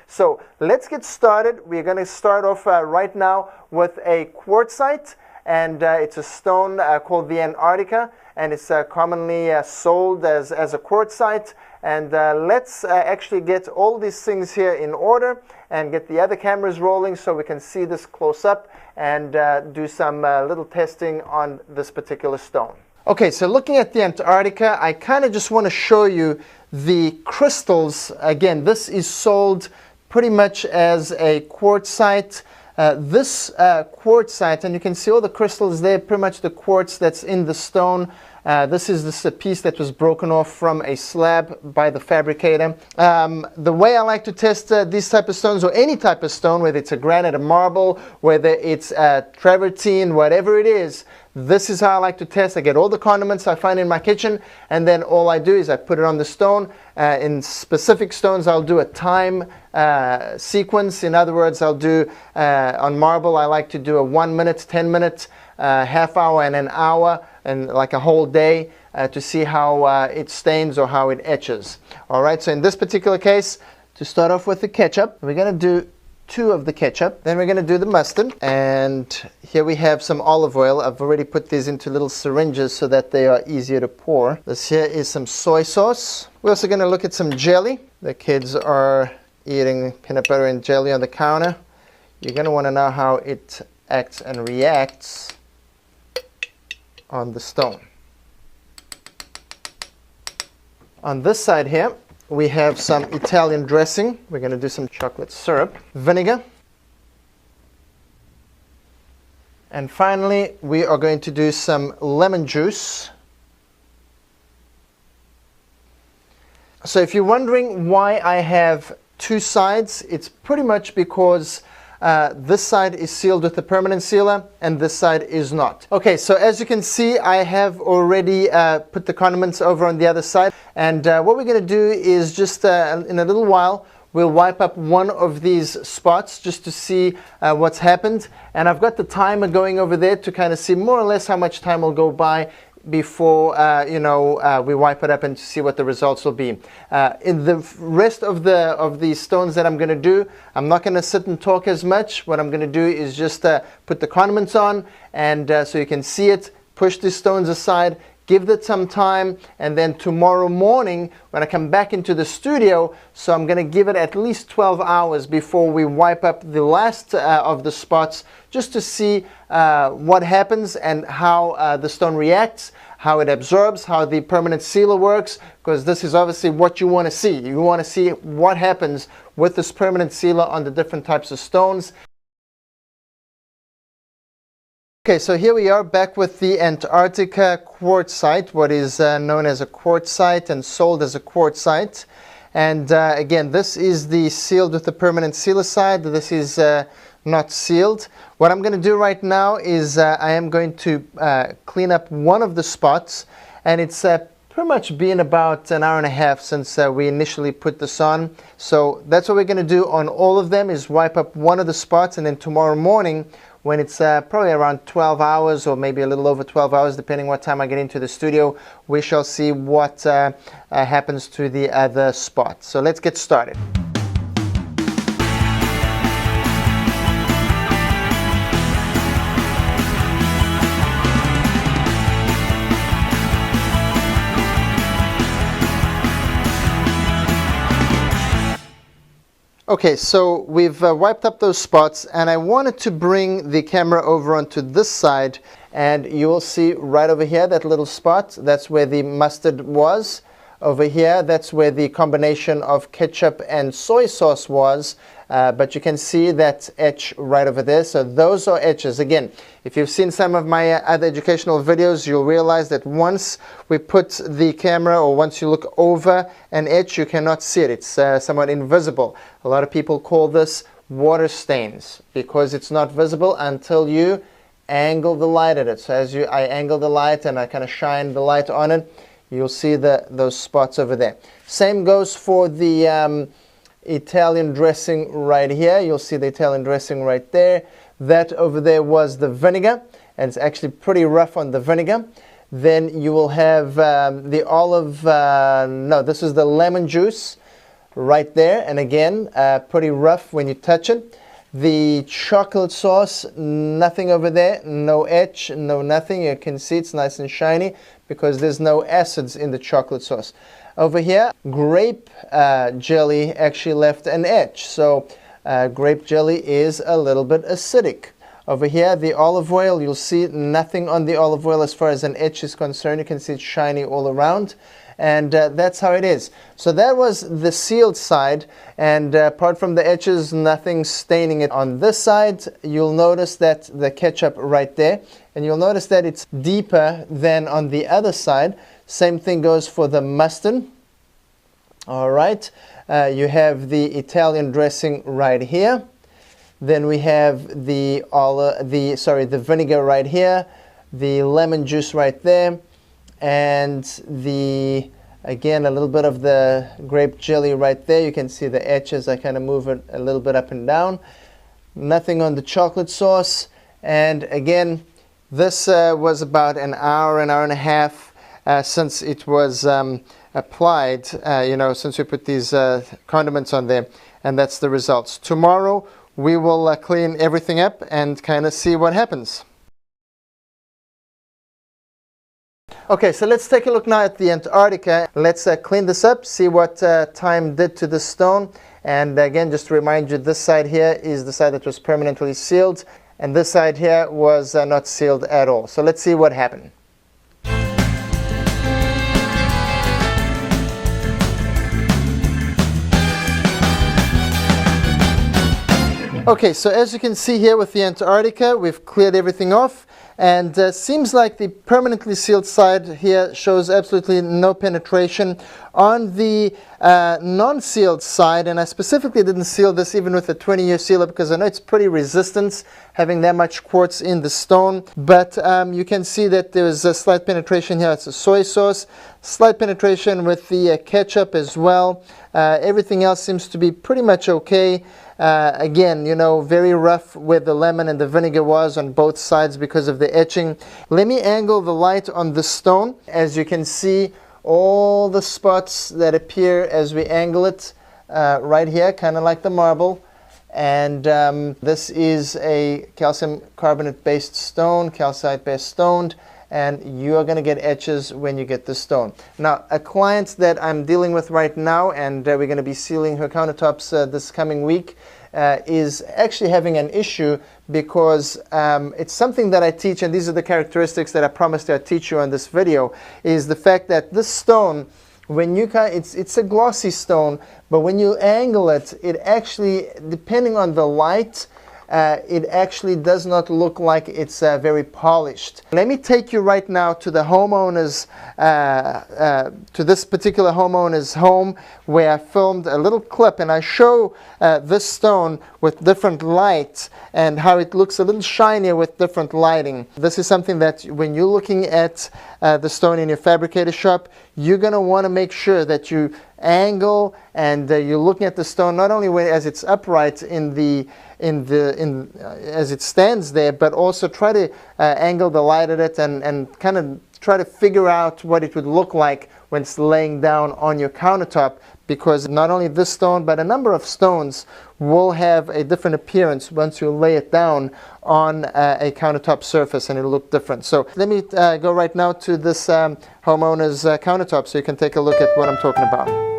So let's get started. We're going to start off right now with a quartzite, and it's a stone called the Antarctica, and it's commonly sold as a quartzite. And let's actually get all these things here in order and get the other cameras rolling so we can see this close up and do some little testing on this particular stone. Okay, so looking at the Antarctica, I kind of just want to show you the crystals. Again, this is sold pretty much as a quartzite. This quartzite, and you can see all the crystals there, pretty much the quartz that's in the stone. This is a piece that was broken off from a slab by the fabricator. The way I like to test these type of stones, or any type of stone, whether it's a granite, a marble, whether it's travertine, whatever it is, this is how I like to test. I get all the condiments I find in my kitchen, and then all I do is I put it on the stone. In specific stones, I'll do a time sequence. In other words, I'll do, on marble, I like to do a 1 minute, 10 minute, half hour, and an hour, and like a whole day to see how it stains or how it etches. All right, so in this particular case, to start off with the ketchup, we're going to do 2 of the ketchup. Then we're going to do the mustard. And here we have some olive oil. I've already put these into little syringes so that they are easier to pour. This here is some soy sauce. We're also going to look at some jelly. The kids are eating peanut butter and jelly on the counter. You're going to want to know how it acts and reacts on the stone. On this side here, we have some Italian dressing. We're going to do some chocolate syrup, vinegar, and finally we are going to do some lemon juice. So if you're wondering why I have 2 sides, it's pretty much because this side is sealed with a permanent sealer and this side is not. Okay, so as you can see, I have already put the condiments over on the other side, and what we're going to do is just in a little while we'll wipe up one of these spots just to see what's happened. And I've got the timer going over there to kind of see more or less how much time will go by before we wipe it up and see what the results will be. In the rest of the stones that I'm going to do, I'm not going to sit and talk as much. What I'm going to do is just put the condiments on, and so you can see it, push these stones aside, give it some time, and then tomorrow morning when I come back into the studio, so I'm going to give it at least 12 hours before we wipe up the last of the spots, just to see what happens and how the stone reacts, how it absorbs, how the permanent sealer works, because this is obviously what you want to see. You want to see what happens with this permanent sealer on the different types of stones. Okay, so here we are back with the Antarctica quartzite, what is known as a quartzite and sold as a quartzite. And again, this is the sealed with the permanent sealer side. This is not sealed. What I'm going to do right now is I am going to clean up one of the spots, and it's pretty much been about an hour and a half since we initially put this on. So that's what we're going to do on all of them, is wipe up one of the spots, and then tomorrow morning, when it's probably around 12 hours or maybe a little over 12 hours, depending what time I get into the studio, we shall see what happens to the other spot. So let's get started. Okay, so we've wiped up those spots, and I wanted to bring the camera over onto this side, and you will see right over here that little spot. That's where the mustard was. Over here, that's where the combination of ketchup and soy sauce was, but you can see that etch right over there. So those are etches. Again, if you've seen some of my other educational videos, you'll realize that once we put the camera, or once you look over an etch, you cannot see it. It's somewhat invisible. A lot of people call this water stains because it's not visible until you angle the light at it. So as I angle the light and I kind of shine the light on it, you'll see those spots over there. Same goes for the Italian dressing right here. You'll see the Italian dressing right there. That over there was the vinegar, and it's actually pretty rough on the vinegar. Then you will have the olive, no, this is the lemon juice. right there, and again, pretty rough when you touch it. The chocolate sauce, nothing over there, no etch, no nothing. You can see it's nice and shiny because there's no acids in the chocolate sauce. Over here, grape jelly actually left an etch, so grape jelly is a little bit acidic. Over here, the olive oil, you'll see nothing on the olive oil as far as an etch is concerned. You can see it's shiny all around. And that's how it is. So that was the sealed side, and apart from the etches, nothing staining it. On this side, you'll notice that the ketchup right there, and you'll notice that it's deeper than on the other side. Same thing goes for the mustard. All right, you have the Italian dressing right here. Then we have the vinegar right here, the lemon juice right there, and again a little bit of the grape jelly right there. You can see the etches. I kind of move it a little bit up and down. Nothing on the chocolate sauce. And again, this was about an hour and a half since it was applied, since we put these condiments on there, and that's the results. Tomorrow we will clean everything up and kind of see what happens. Okay, so let's take a look now at the Antarctica. Let's clean this up, see what time did to the stone. And again, just to remind you, this side here is the side that was permanently sealed, and this side here was not sealed at all. So let's see what happened. Okay, so as you can see here with the Antarctica, we've cleared everything off. And seems like the permanently sealed side here shows absolutely no penetration. On the non-sealed side, and I specifically didn't seal this even with a 20-year sealer because I know it's pretty resistant having that much quartz in the stone. But you can see that there's a slight penetration here. It's a soy sauce. Slight penetration with the ketchup as well. Everything else seems to be pretty much okay. Again, very rough where the lemon and the vinegar was on both sides because of the etching. Let me angle the light on the stone. As you can see, all the spots that appear as we angle it right here, kind of like the marble. And this is a calcium carbonate based stone, calcite based stone, and you are going to get etches when you get the stone. Now, a client that I'm dealing with right now, and we're going to be sealing her countertops this coming week, is actually having an issue because it's something that I teach, and these are the characteristics that I promised I'd teach you on this video, is the fact that this stone, when you it's a glossy stone, but when you angle it, it actually, depending on the light, it actually does not look like it's very polished. Let me take you right now to the homeowner's, to this particular homeowner's home where I filmed a little clip, and I show this stone with different lights and how it looks a little shinier with different lighting. This is something that when you're looking at the stone in your fabricator shop, you're going to want to make sure that you angle and you're looking at the stone not only as it's upright as it stands there, but also try to angle the light at it and kind of try to figure out what it would look like when it's laying down on your countertop, because not only this stone but a number of stones will have a different appearance once you lay it down on a countertop surface, and it'll look different. So let me go right now to this homeowner's countertop so you can take a look at what I'm talking about.